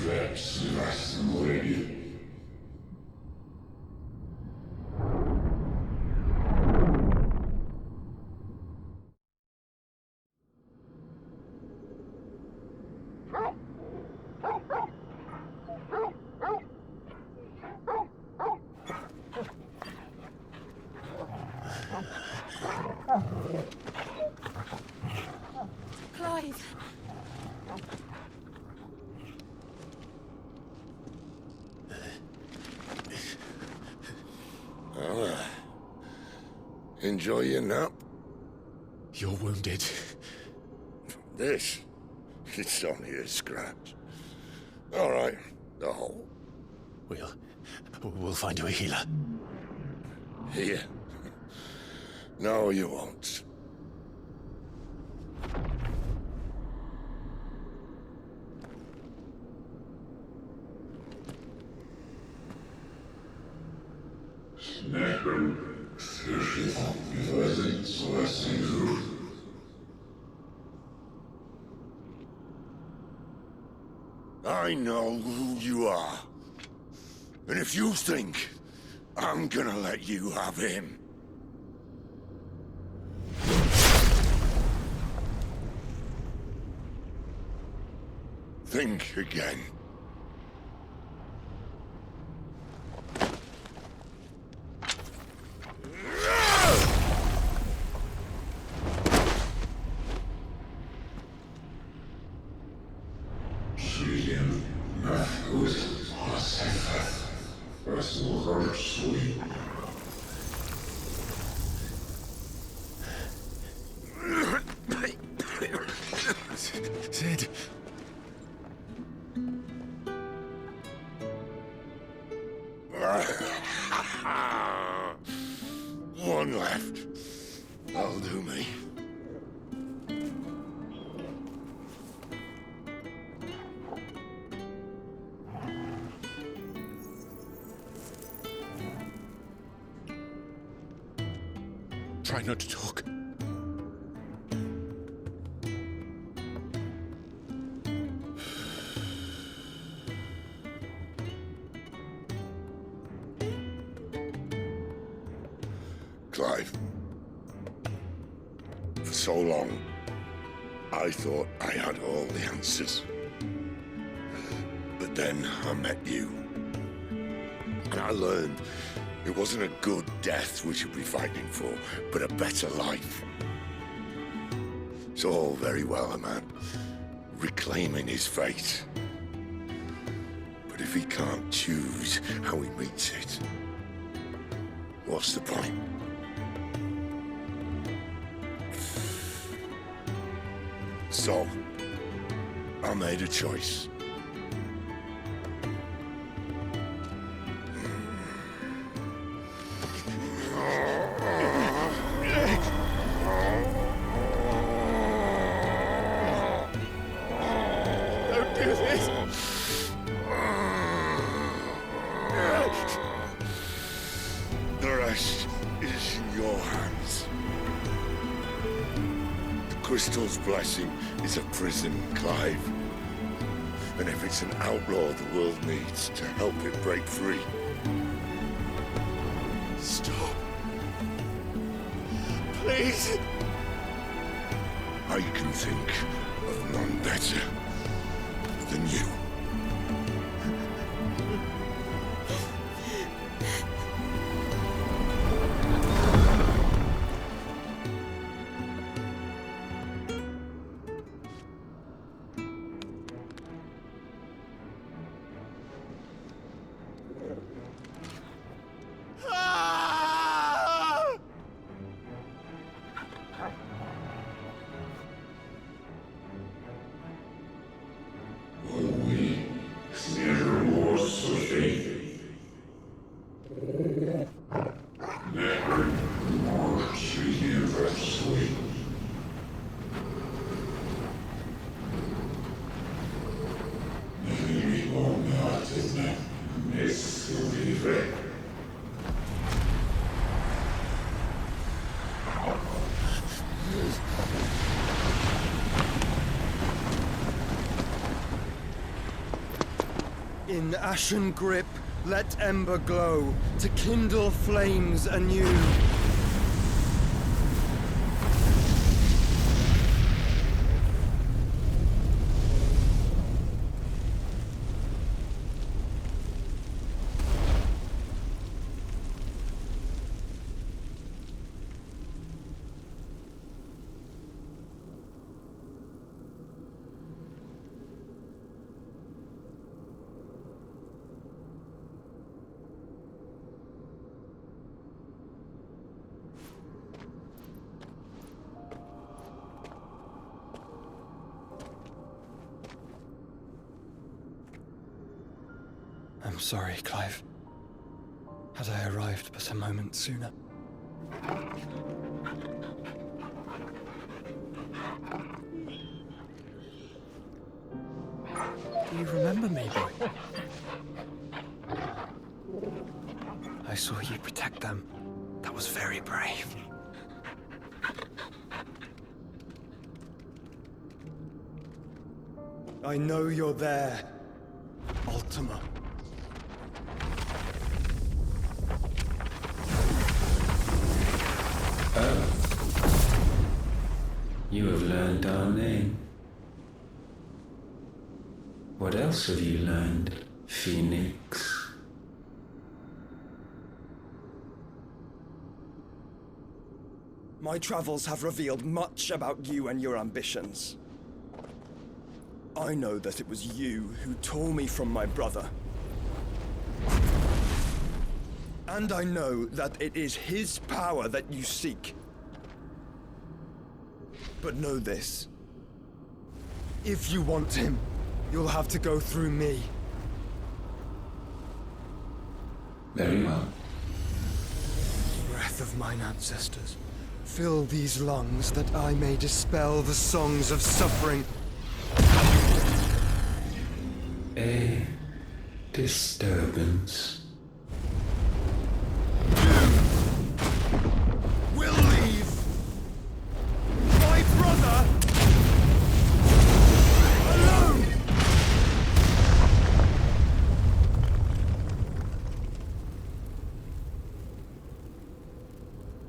effects evacuated. Clive! Enjoy your nap? You're wounded. This? It's only a scratch. All right, the hole. We'll find you a healer. Here. No, you won't. Snacker, слышит, вывозит свои руки. I know who you are. And if you think I'm gonna let you have him... think again. Свиден, нахуй, осыпав, послушаешь свой. Sid. One left. That'll do me. Try not to talk. Clive. For so long, I thought I had all the answers. But then I met you. And I learned it wasn't a good death we should be fighting for, but a better life. It's all very well, a man reclaiming his fate. But if he can't choose how he meets it, what's the point? So, I made a choice. Don't do this! The rest is in your hands. The Crystal's blessing is a prison, Clive. And if it's an outlaw the world needs to help it break free... Stop. Please. I can think of none better than you. We In ashen grip, let ember glow, to kindle flames anew. I'm sorry, Clive. Had I arrived but a moment sooner. Do you remember me, boy? I saw you protect them. That was very brave. I know you're there, Ultima. You have learned our name. What else have you learned, Phoenix? My travels have revealed much about you and your ambitions. I know that it was you who tore me from my brother. And I know that it is his power that you seek. But know this. If you want him, you'll have to go through me. Very well. Breath of mine ancestors, fill these lungs that I may dispel the songs of suffering. A disturbance. Will leave my brother alone!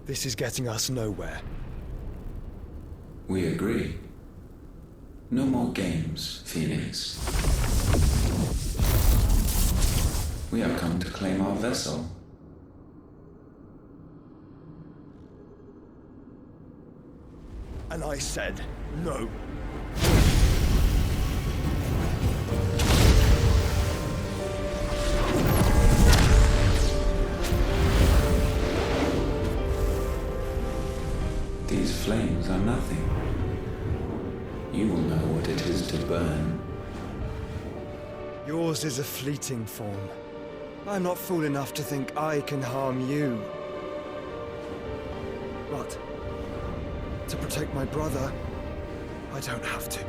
This is getting us nowhere. We agree. No more games, Phoenix. We have come to claim our vessel. And I said no. These flames are nothing. You will know what it is to burn. Yours is a fleeting form. I'm not fool enough to think I can harm you. But to protect my brother, I don't have to.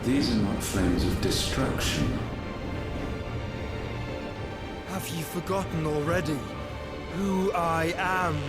These are not flames of destruction. Have you forgotten already who I am?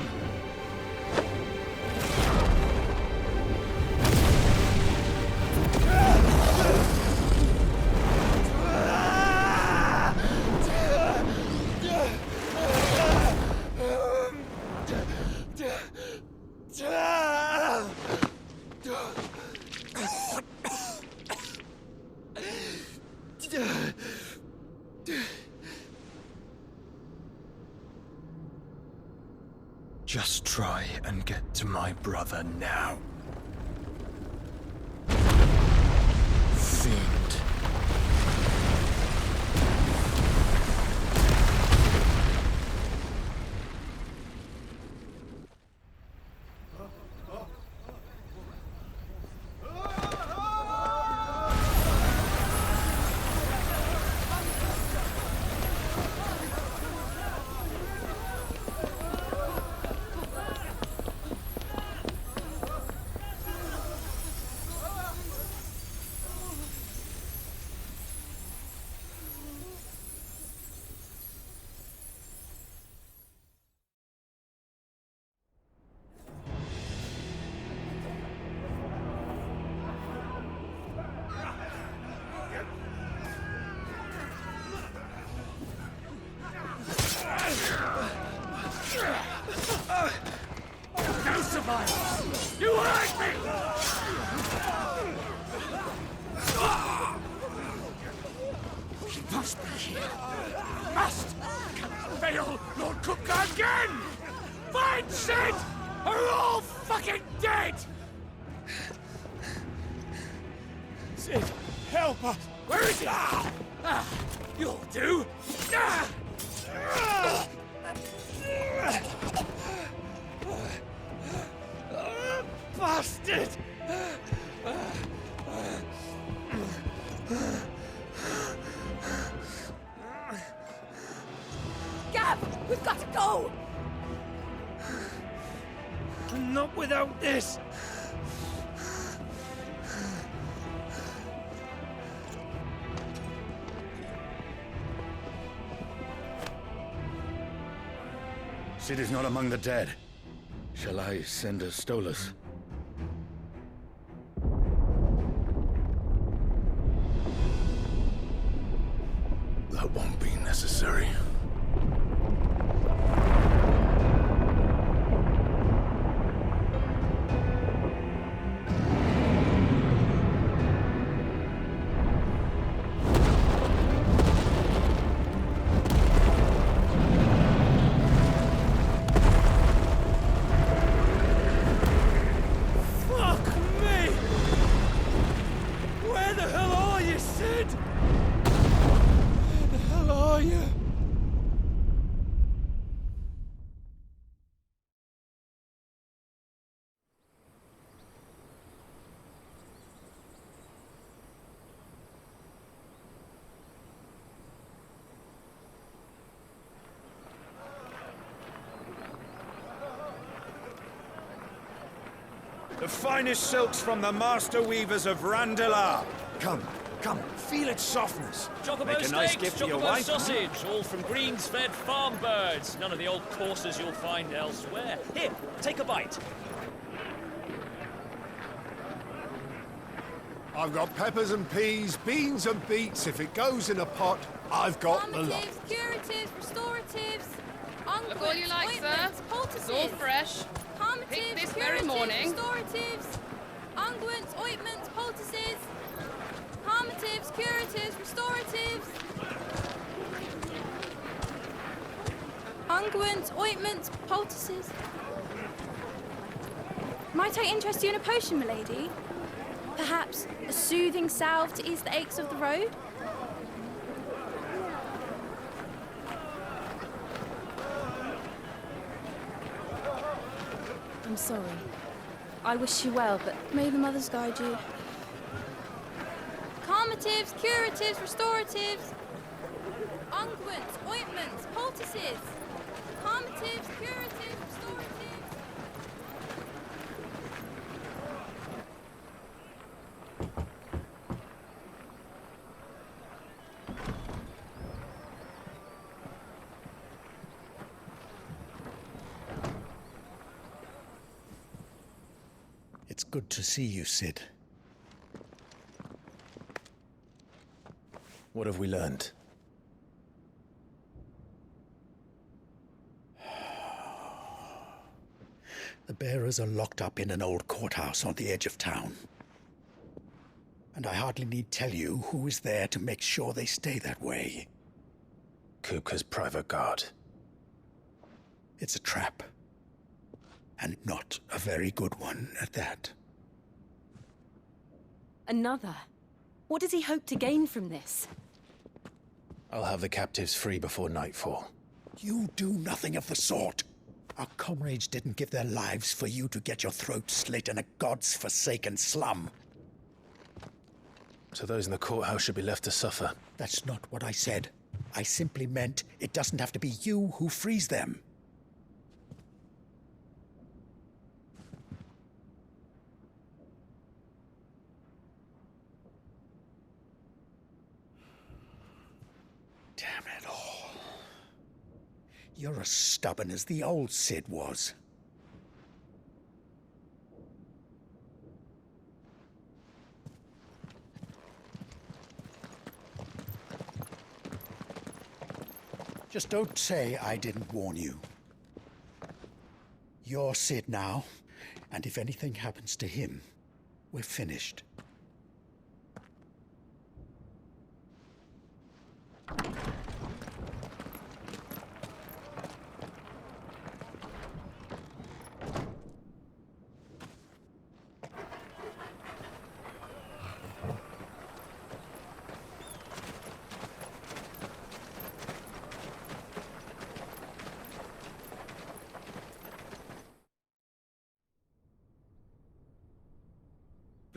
Just try and get to my brother now. Fiend. Must fail Lord Cookgar again! Find Sid! Or we're all fucking dead! Sid, help us! Where is he? You'll do! Bastard! Gab, we've got to go! Not without this! Sid is not among the dead. Shall I send a Stolas? That won't be necessary. The finest silks from the master weavers of Randalar. Come, come, feel its softness. Chocobo Make a nice steaks, gift for your chocobo wife. sausage, all from greens-fed farm birds. None of the old coursers you'll find elsewhere. Here, take a bite. I've got peppers and peas, beans and beets. If it goes in a pot, I've got the lot. Calmatives, curatives, restoratives, Look all you like, sir. It's all fresh. Picked this very morning. Restoratives, unguents, ointments, poultices, calmatives, curatives, restoratives, unguents, ointments, poultices. Might I interest you in a potion, milady? Perhaps a soothing salve to ease the aches of the road? I'm sorry. I wish you well, but may the mothers guide you. Calmatives, curatives, restoratives, unguents, ointments, poultices. Calmatives, curatives, restoratives. It's good to see you, Sid. What have we learned? The bearers are locked up in an old courthouse on the edge of town. And I hardly need tell you who is there to make sure they stay that way. Kupka's private guard. It's a trap. And not a very good one at that. Another? What does he hope to gain from this? I'll have the captives free before nightfall. You do nothing of the sort. Our comrades didn't give their lives for you to get your throat slit in a god's-forsaken slum. So those in the courthouse should be left to suffer. That's not what I said. I simply meant it doesn't have to be you who frees them. Damn it all. You're as stubborn as the old Sid was. Just don't say I didn't warn you. You're Sid now, and if anything happens to him, we're finished.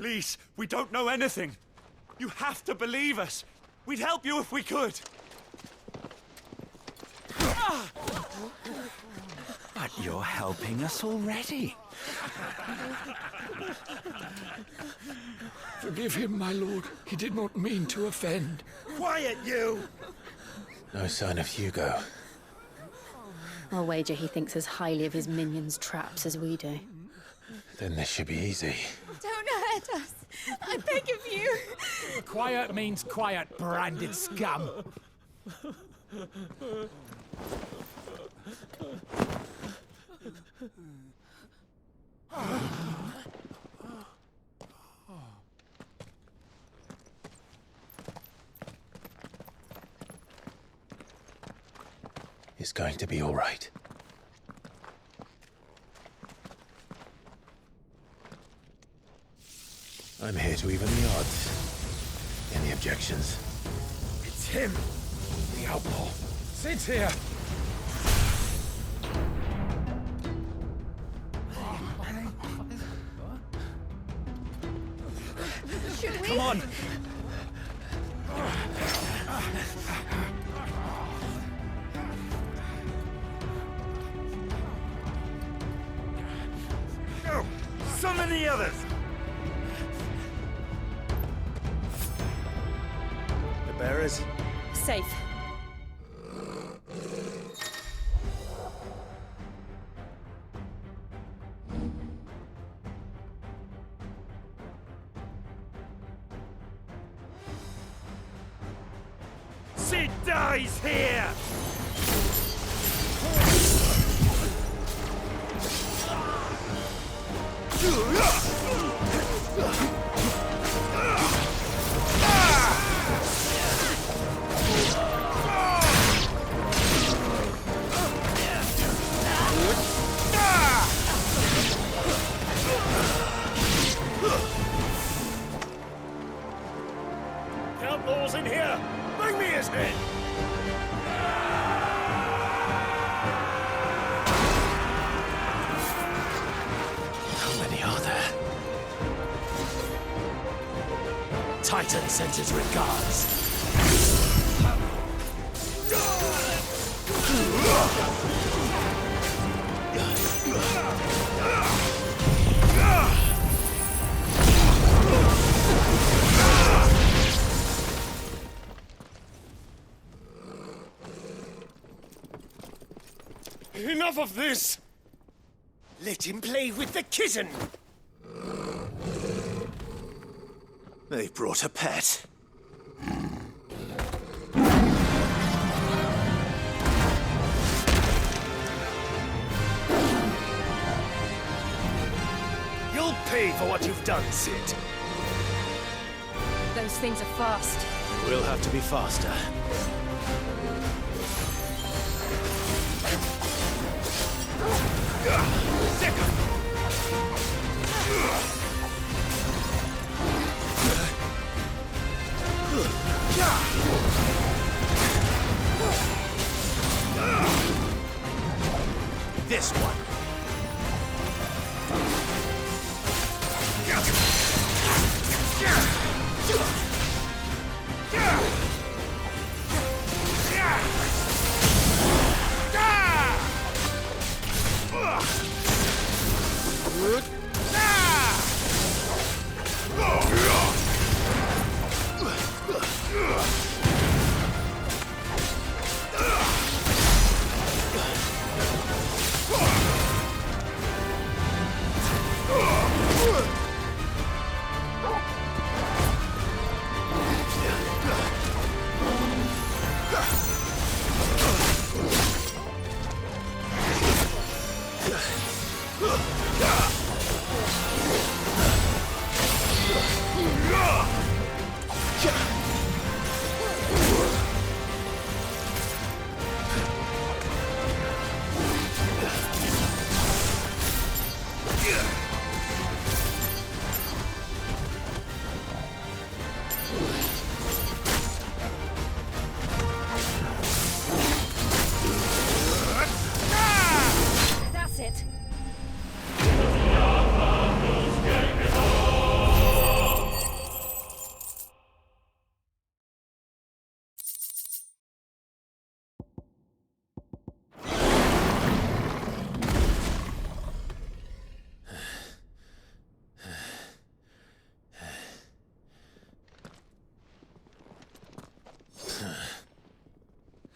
Please, we don't know anything. You have to believe us. We'd help you if we could. But you're helping us already. Forgive him, my lord. He did not mean to offend. Quiet, you! No sign of Hugo. I'll wager he thinks as highly of his minions' traps as we do. Then this should be easy. Don't hurt us. I beg of you. Quiet means quiet, branded scum. It's going to be all right. I'm here to even the odds. Any objections? It's him, the outlaw. Sit here. Should we? Come on! No! Summon the others! The bearers? Safe. Sid dies here! Outlaws in here! Bring me his head! How many are there? Titan sends his regards. Enough of this! Let him play with the kitten! They've brought a pet. You'll pay for what you've done, Sid. Those things are fast. We'll have to be faster. This one.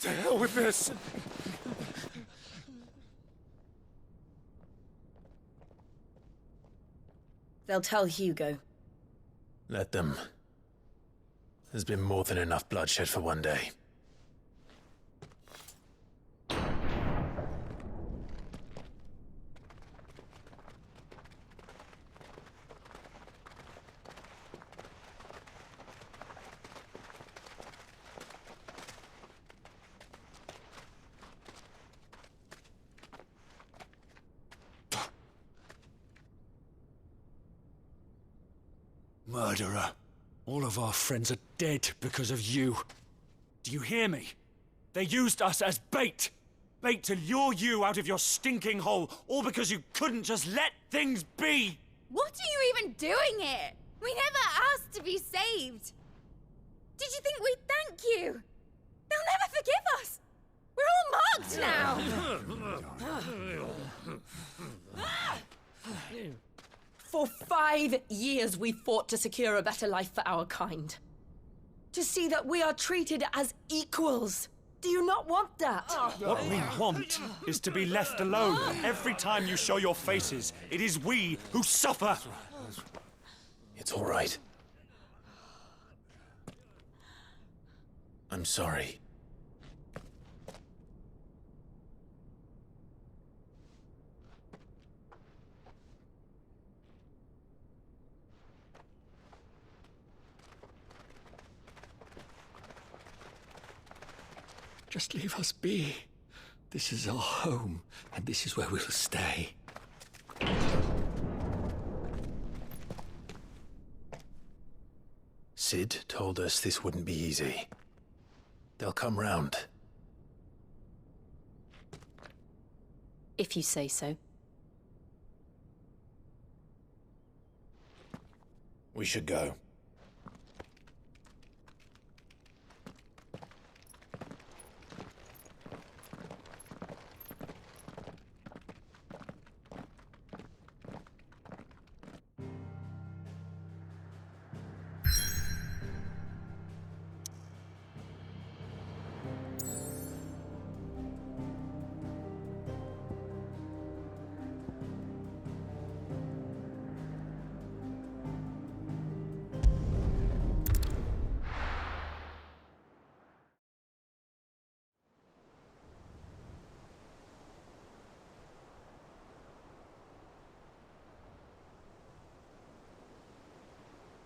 To hell with this! They'll tell Hugo. Let them. There's been more than enough bloodshed for one day. Murderer. All of our friends are dead because of you. Do you hear me? They used us as bait. Bait to lure you out of your stinking hole, all because you couldn't just let things be. What are you even doing here? We never asked to be saved. Did you think we'd thank you? They'll never forgive us. We're all marked now. For 5 years we fought to secure a better life for our kind. To see that we are treated as equals. Do you not want that? What we want is to be left alone. Every time you show your faces, it is we who suffer. It's all right. I'm sorry. Just leave us be. This is our home, and this is where we'll stay. Sid told us this wouldn't be easy. They'll come round. If you say so. We should go.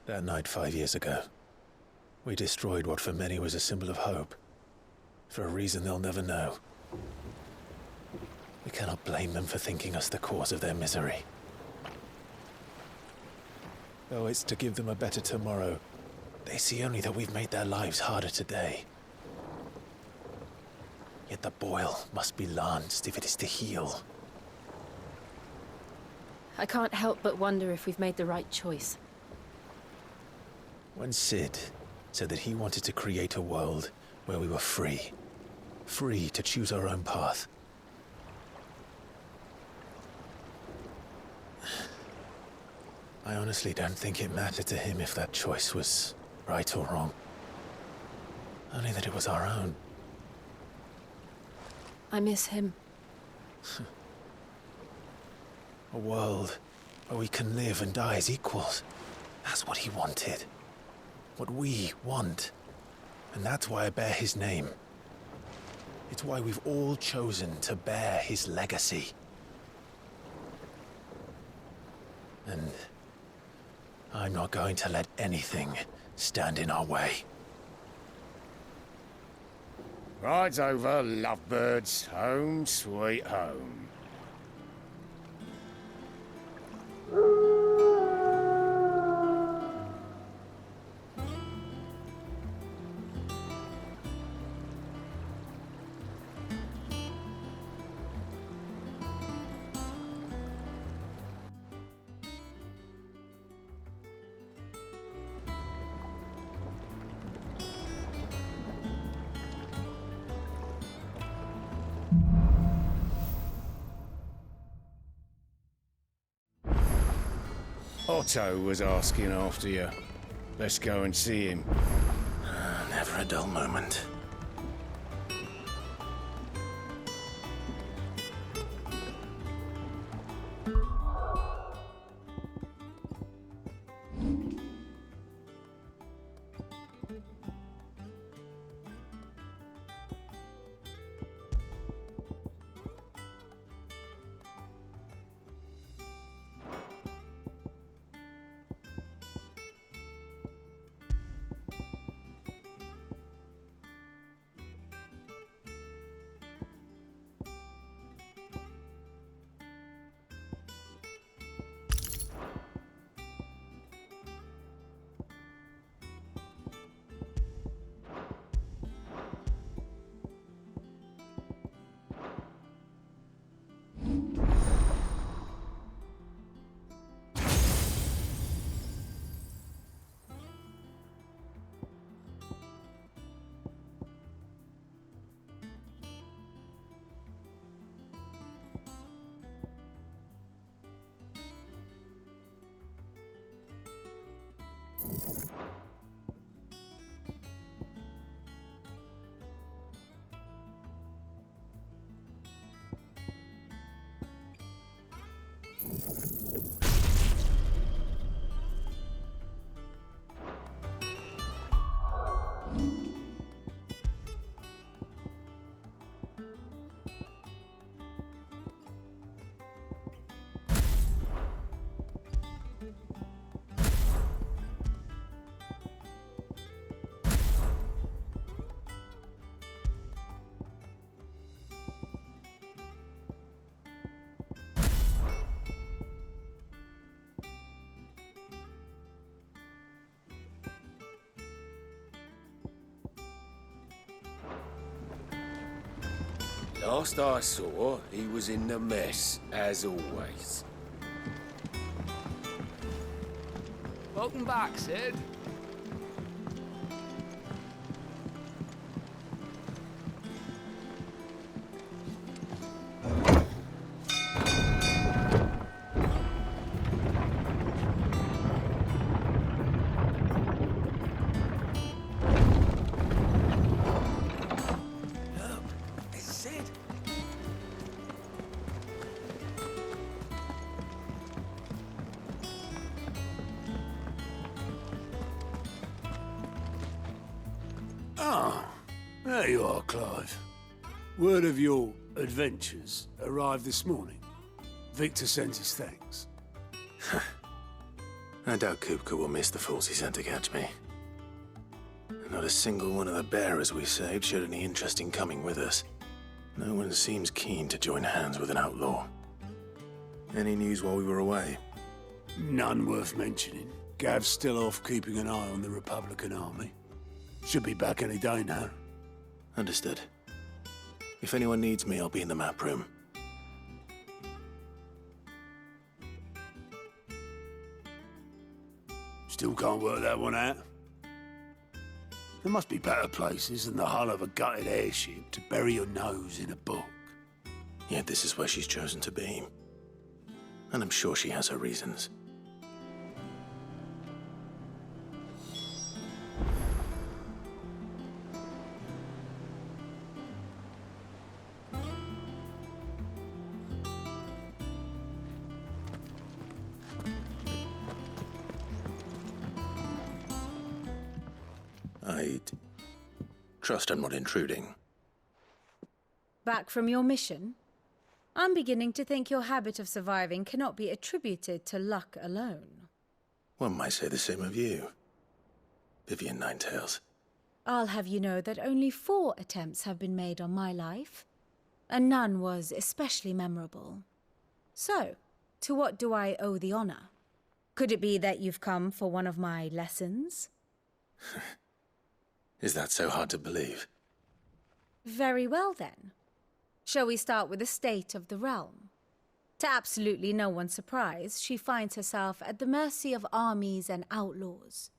That night 5 years ago, we destroyed what for many was a symbol of hope. For a reason they'll never know. We cannot blame them for thinking us the cause of their misery. Though it's to give them a better tomorrow, they see only that we've made their lives harder today. Yet the boil must be lanced if it is to heal. I can't help but wonder if we've made the right choice. When Sid said that he wanted to create a world where we were free. Free to choose our own path. I honestly don't think it mattered to him if that choice was right or wrong. Only that it was our own. I miss him. A world where we can live and die as equals. That's what he wanted. What we want. And that's why I bear his name. It's why we've all chosen to bear his legacy. And I'm not going to let anything stand in our way. Rides over, lovebirds. Home, sweet home. Otto was asking after you. Let's go and see him. Never a dull moment. Last I saw, he was in the mess, as always. Welcome back, Sid. There you are, Clive. Word of your adventures arrived this morning. Victor sent his thanks. I doubt Kupka will miss the fools he sent to catch me. Not a single one of the bearers we saved showed any interest in coming with us. No one seems keen to join hands with an outlaw. Any news while we were away? None worth mentioning. Gav's still off keeping an eye on the Republican army. Should be back any day now. Understood. If anyone needs me, I'll be in the map room. Still can't work that one out. There must be better places than the hull of a gutted airship to bury your nose in a book. Yet this is where she's chosen to be. And I'm sure she has her reasons. I'd trust I'm not intruding. Back from your mission? I'm beginning to think your habit of surviving cannot be attributed to luck alone. One might say the same of you, Vivian Ninetails. I'll have you know that only 4 attempts have been made on my life, and none was especially memorable. So, to what do I owe the honor? Could it be that you've come for one of my lessons? Is that so hard to believe? Very well, then. Shall we start with the state of the realm? To absolutely no one's surprise, she finds herself at the mercy of armies and outlaws.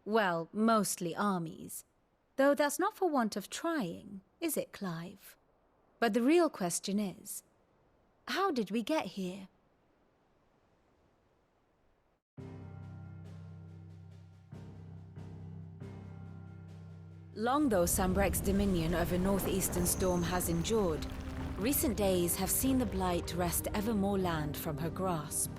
Well, mostly armies. Though that's not for want of trying, is it, Clive? But the real question is, how did we get here? Long though Sambrek's dominion over northeastern Storm has endured, recent days have seen the Blight wrest ever more land from her grasp.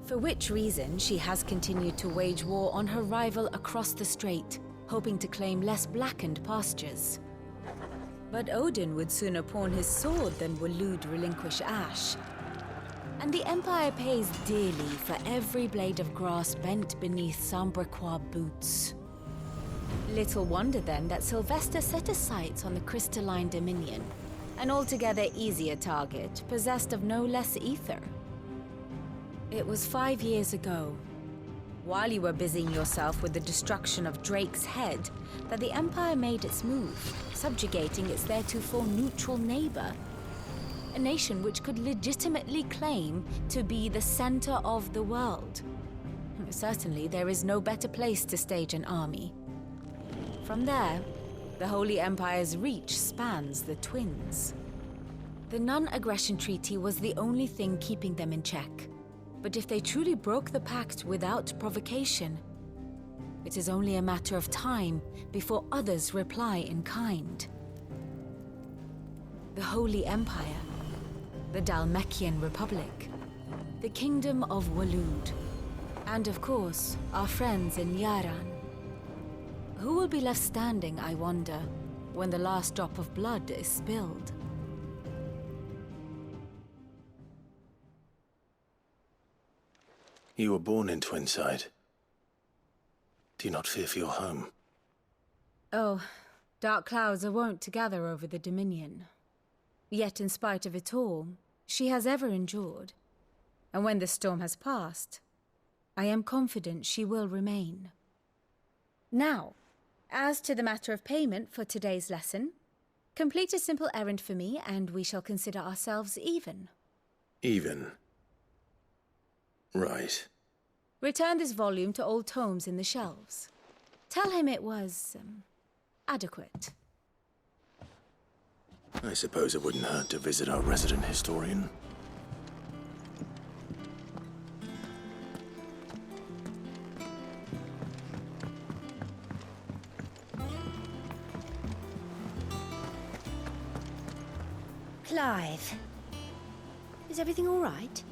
For which reason, she has continued to wage war on her rival across the strait, hoping to claim less blackened pastures. But Odin would sooner pawn his sword than Waloed relinquish Ash. And the Empire pays dearly for every blade of grass bent beneath Sambrequois boots. Little wonder then that Sylvester set his sights on the crystalline dominion, an altogether easier target, possessed of no less ether. It was 5 years ago, while you were busying yourself with the destruction of Drake's head, that the Empire made its move, subjugating its theretofore neutral neighbor, a nation which could legitimately claim to be the center of the world. Certainly, there is no better place to stage an army. From there, the Holy Empire's reach spans the Twins. The non-aggression treaty was the only thing keeping them in check. But if they truly broke the pact without provocation, it is only a matter of time before others reply in kind. The Holy Empire, the Dalmekian Republic, the Kingdom of Waloed, and of course, our friends in Yaran. Who will be left standing, I wonder, when the last drop of blood is spilled? You were born in Twinside. Do you not fear for your home? Oh, dark clouds are wont to gather over the Dominion. Yet in spite of it all, she has ever endured. And when the storm has passed, I am confident she will remain. Now, as to the matter of payment for today's lesson, complete a simple errand for me and we shall consider ourselves even. Even? Right. Return this volume to old tomes in the shelves. Tell him it was, adequate. I suppose it wouldn't hurt to visit our resident historian. Clive, is everything all right?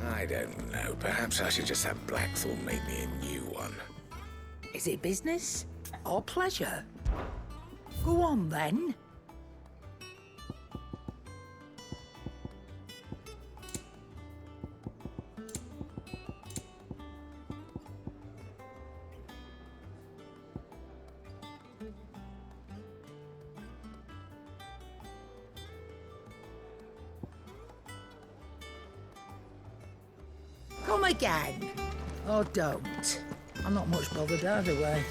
I don't know. Perhaps I should just have Blackthorn make me a new one. Is it business or pleasure? Go on, then. Come again. Or don't. I'm not much bothered either way.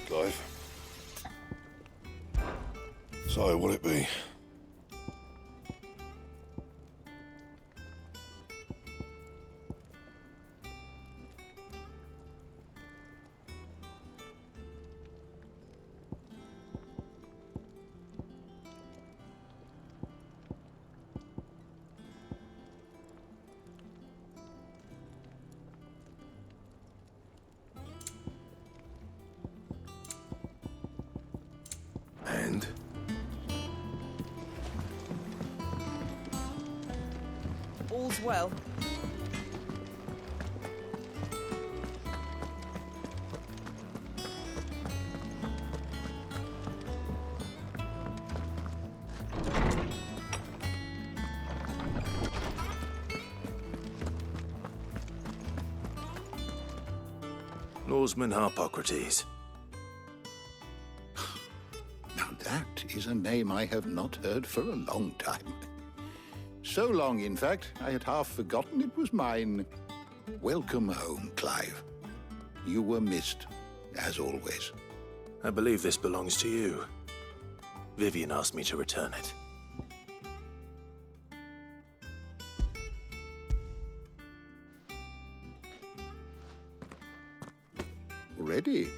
Clive? So, what'll it be? And? All's well. Norseman Harpocrates. Now that is a name I have not heard for a long time. So long, in fact, I had half forgotten it was mine. Welcome home, Clive. You were missed, as always. I believe this belongs to you. Vivian asked me to return it. Already?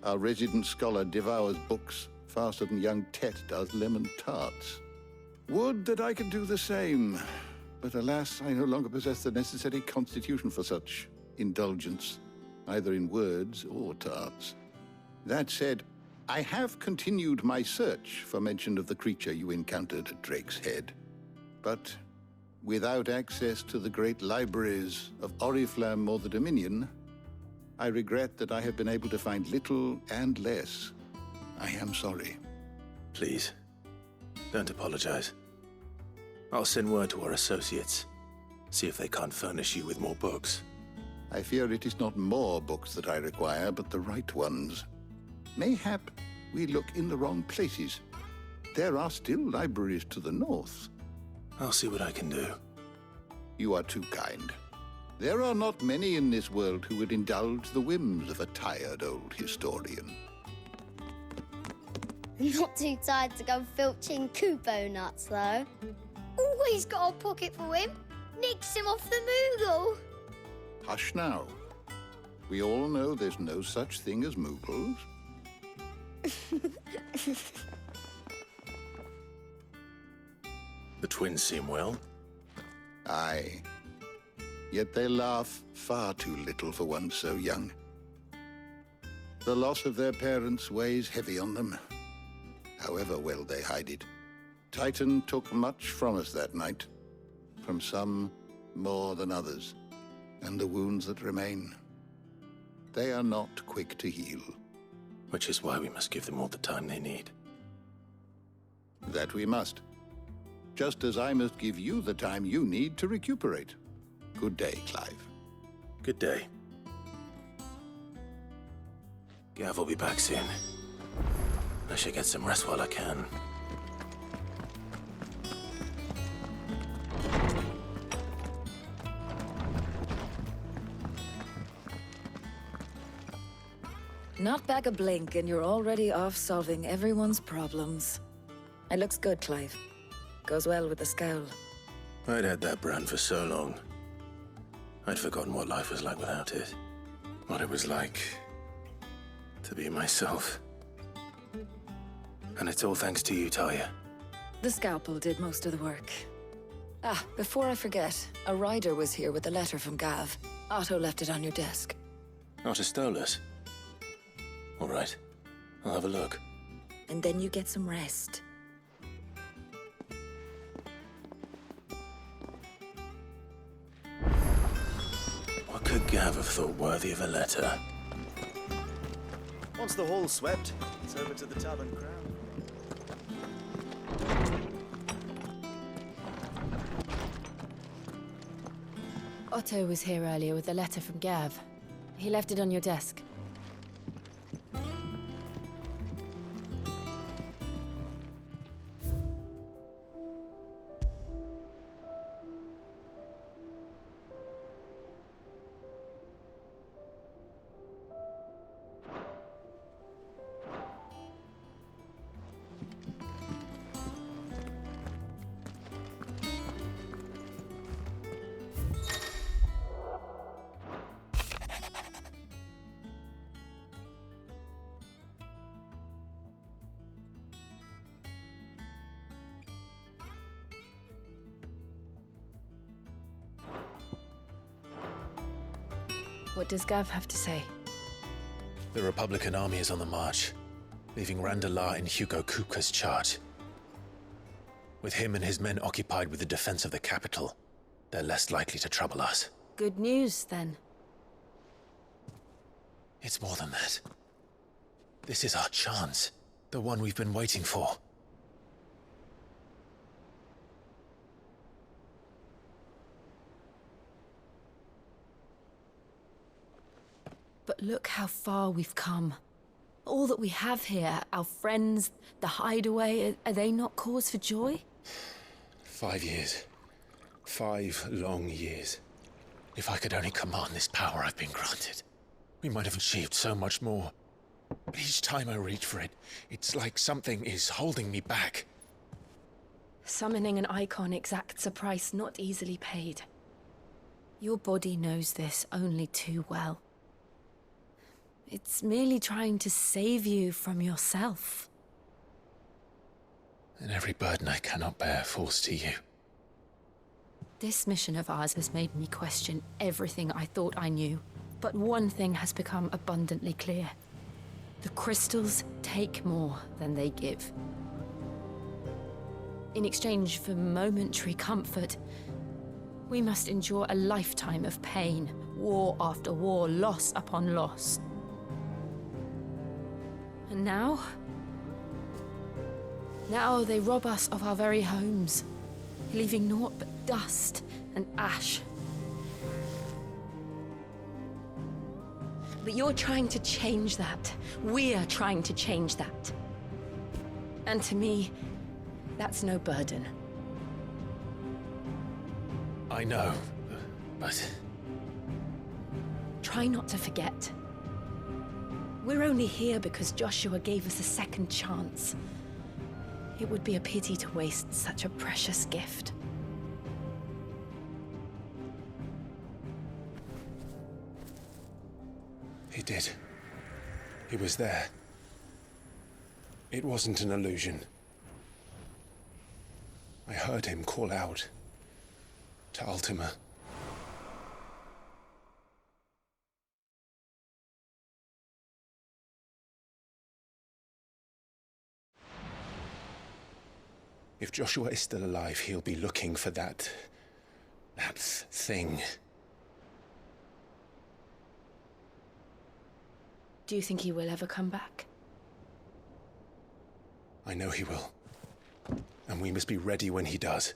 Our resident scholar devours books faster than young Tet does lemon tarts. Would that I could do the same. But alas, I no longer possess the necessary constitution for such indulgence, either in words or tarts. That said, I have continued my search for mention of the creature you encountered at Drake's Head. But without access to the great libraries of Oriflamme or the Dominion, I regret that I have been able to find little and less. I am sorry. Please, don't apologize. I'll send word to our associates. See if they can't furnish you with more books. I fear it is not more books that I require, but the right ones. Mayhap we look in the wrong places. There are still libraries to the north. I'll see what I can do. You are too kind. There are not many in this world who would indulge the whims of a tired old historian. Not too tired to go filching Kupo nuts, though. Always got a pocket for him. Nicks him off the Moogle. Hush now. We all know there's no such thing as moogles. The twins seem well. Aye. Yet they laugh far too little for one so young. The loss of their parents weighs heavy on them, however well they hide it. Titan took much from us that night, from some more than others, and the wounds that remain, they are not quick to heal. Which is why we must give them all the time they need. That we must. Just as I must give you the time you need to recuperate. Good day, Clive. Good day. Gav will be back soon. I should get some rest while I can. Not back a blink and you're already off solving everyone's problems. It looks good, Clive. Goes well with the scowl. I'd had that brand for so long. I'd forgotten what life was like without it. What it was like to be myself. And it's all thanks to you, Talia. The scalpel did most of the work. Ah, before I forget, a rider was here with a letter from Gav. Otto left it on your desk. Not a stolus. All right. I'll have a look. And then you get some rest. What could Gav have thought worthy of a letter? Once the hall's swept, it's over to the Tavern Crown. Otto was here earlier with a letter from Gav. He left it on your desk. What does Gav have to say? The Republican army is on the march, leaving Randalar in Hugo Kupka's charge. With him and his men occupied with the defense of the capital, they're less likely to trouble us. Good news, then. It's more than that. This is our chance, the one we've been waiting for. But look how far we've come. All that we have here, our friends, the hideaway, are they not cause for joy? 5 years. 5 long years. If I could only command this power I've been granted, we might have achieved so much more. But each time I reach for it, it's like something is holding me back. Summoning an icon exacts a price not easily paid. Your body knows this only too well. It's merely trying to save you from yourself. And every burden I cannot bear falls to you. This mission of ours has made me question everything I thought I knew. But one thing has become abundantly clear. The crystals take more than they give. In exchange for momentary comfort, we must endure a lifetime of pain, war after war, loss upon loss. And now they rob us of our very homes, leaving naught but dust and ash. But you're trying to change that. We're trying to change that. And to me, that's no burden. I know, but... Try not to forget. We're only here because Joshua gave us a second chance. It would be a pity to waste such a precious gift. did. He was there. It wasn't an illusion. I heard him call out to Ultima. If Joshua is still alive, he'll be looking for that thing. Do you think he will ever come back? I know he will. And we must be ready when he does.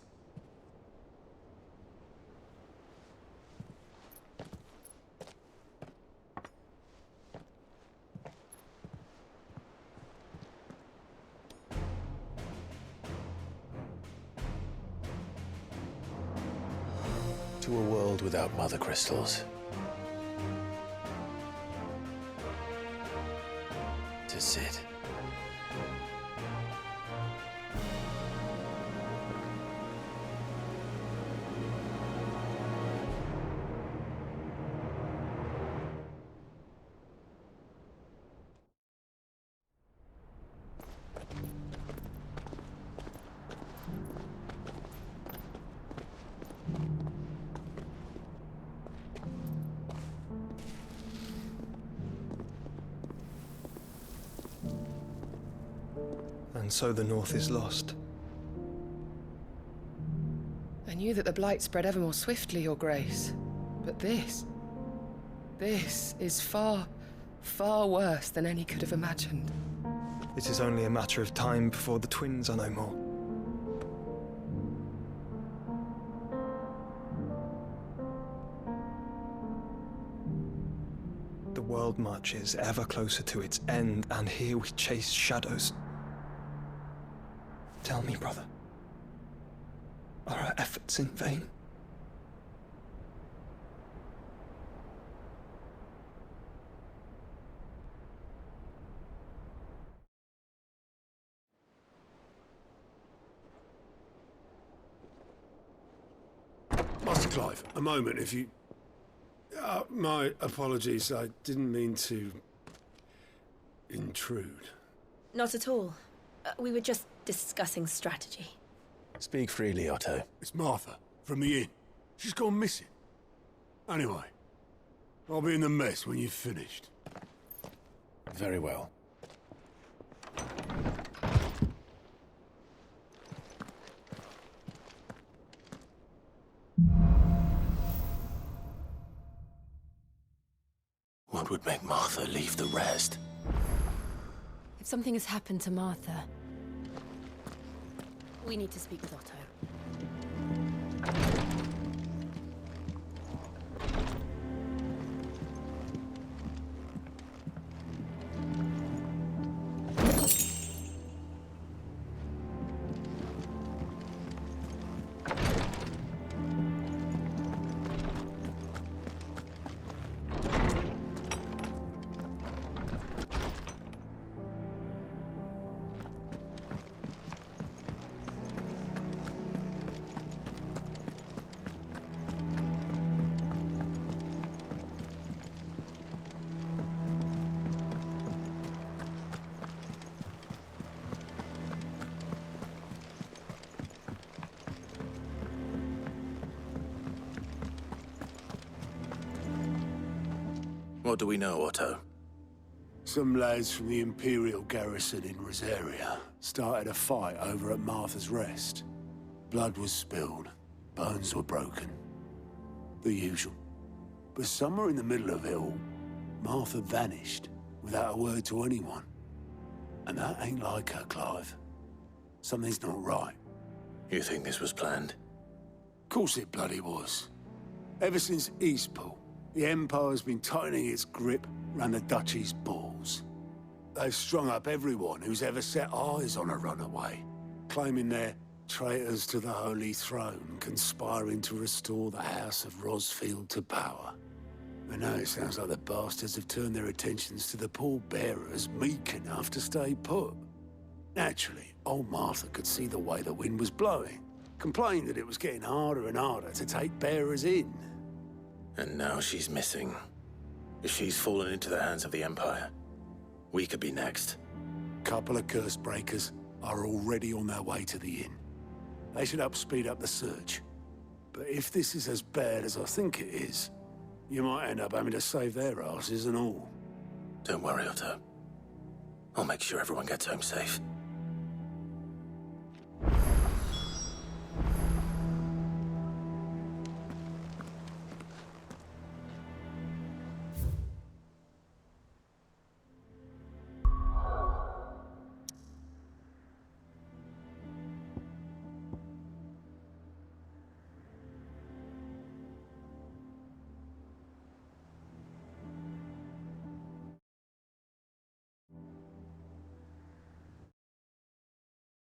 To a world without mother crystals. To Sid. And so the North is lost. I knew that the Blight spread ever more swiftly, Your Grace. But this is far, far worse than any could have imagined. It is only a matter of time before the twins are no more. The world marches ever closer to its end, and here we chase shadows. Tell me, brother, are our efforts in vain? Master Clive, a moment, if you... my apologies, I didn't mean to... intrude. Not at all. We were just discussing strategy. Speak freely, Otto. It's Martha, from the inn. She's gone missing. Anyway, I'll be in the mess when you've finished. Very well. What would make Martha leave the rest? If something has happened to Martha, we need to speak with Otto. What do we know, Otto? Some lads from the Imperial garrison in Rosaria started a fight over at Martha's Rest. Blood was spilled, bones were broken. The usual. But somewhere in the middle of it all, Martha vanished without a word to anyone. And that ain't like her, Clive. Something's not right. You think this was planned? Of course it bloody was. Ever since Eastpool, the Empire's been tightening its grip round the Duchy's balls. They've strung up everyone who's ever set eyes on a runaway, claiming they're traitors to the Holy Throne, conspiring to restore the House of Rosfield to power. And now it sounds like the bastards have turned their attentions to the pallbearers meek enough to stay put. Naturally, old Martha could see the way the wind was blowing, complained that it was getting harder and harder to take bearers in. And now she's missing. If she's fallen into the hands of the Empire, we could be next. Couple of curse breakers are already on their way to the inn. They should help speed up the search. But if this is as bad as I think it is, you might end up having to save their asses and all. Don't worry, Otto. I'll make sure everyone gets home safe.